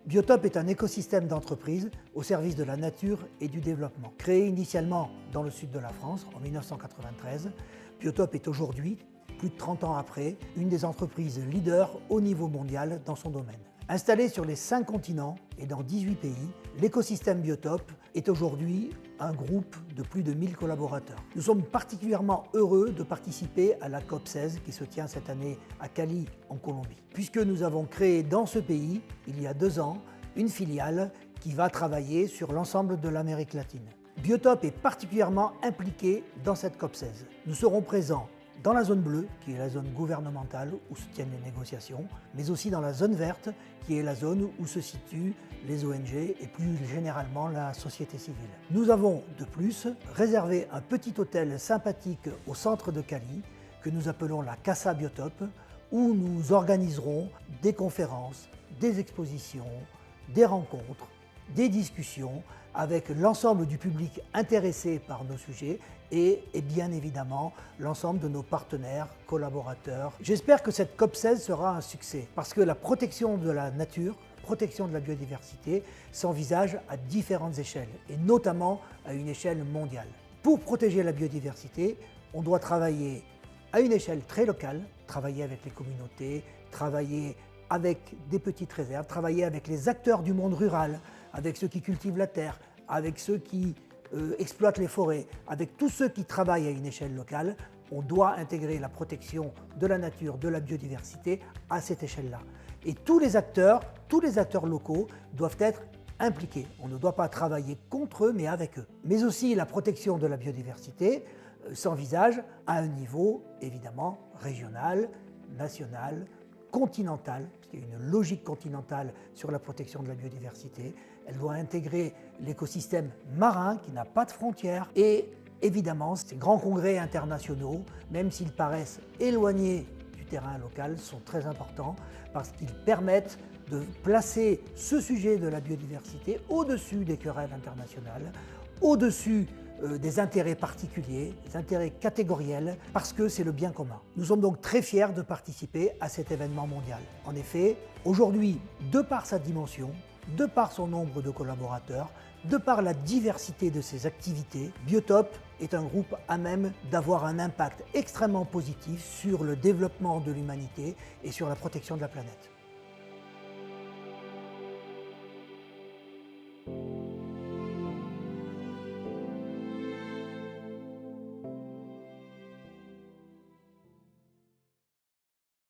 Biotope est un écosystème d'entreprise au service de la nature et du développement. Créé initialement dans le sud de la France en 1993, Biotope est aujourd'hui, plus de 30 ans après, une des entreprises leaders au niveau mondial dans son domaine. Installé sur les 5 continents et dans 18 pays, l'écosystème Biotope est aujourd'hui un groupe de plus de 1000 collaborateurs. Nous sommes particulièrement heureux de participer à la COP16 qui se tient cette année à Cali, en Colombie, puisque nous avons créé dans ce pays, il y a 2 ans, une filiale qui va travailler sur l'ensemble de l'Amérique latine. Biotope est particulièrement impliqué dans cette COP16. Nous serons présents dans la zone bleue, qui est la zone gouvernementale où se tiennent les négociations, mais aussi dans la zone verte, qui est la zone où se situent les ONG et plus généralement la société civile. Nous avons de plus réservé un petit hôtel sympathique au centre de Cali, que nous appelons la Casa Biotope, où nous organiserons des conférences, des expositions, des rencontres, des discussions avec l'ensemble du public intéressé par nos sujets et bien évidemment l'ensemble de nos partenaires, collaborateurs. J'espère que cette COP16 sera un succès parce que la protection de la nature, protection de la biodiversité s'envisage à différentes échelles et notamment à une échelle mondiale. Pour protéger la biodiversité, on doit travailler à une échelle très locale, travailler avec les communautés, travailler avec des petites réserves, travailler avec les acteurs du monde rural, avec ceux qui cultivent la terre, avec ceux qui exploitent les forêts, avec tous ceux qui travaillent à une échelle locale. On doit intégrer la protection de la nature, de la biodiversité à cette échelle-là. Et tous les acteurs locaux doivent être impliqués. On ne doit pas travailler contre eux, mais avec eux. Mais aussi la protection de la biodiversité s'envisage à un niveau évidemment régional, national, continentale, puisqu'il y a une logique continentale sur la protection de la biodiversité. Elle doit intégrer l'écosystème marin qui n'a pas de frontières et évidemment ces grands congrès internationaux, même s'ils paraissent éloignés du terrain local, sont très importants parce qu'ils permettent de placer ce sujet de la biodiversité au-dessus des querelles internationales, au-dessus des intérêts particuliers, des intérêts catégoriels, parce que c'est le bien commun. Nous sommes donc très fiers de participer à cet événement mondial. En effet, aujourd'hui, de par sa dimension, de par son nombre de collaborateurs, de par la diversité de ses activités, Biotope est un groupe à même d'avoir un impact extrêmement positif sur le développement de l'humanité et sur la protection de la planète.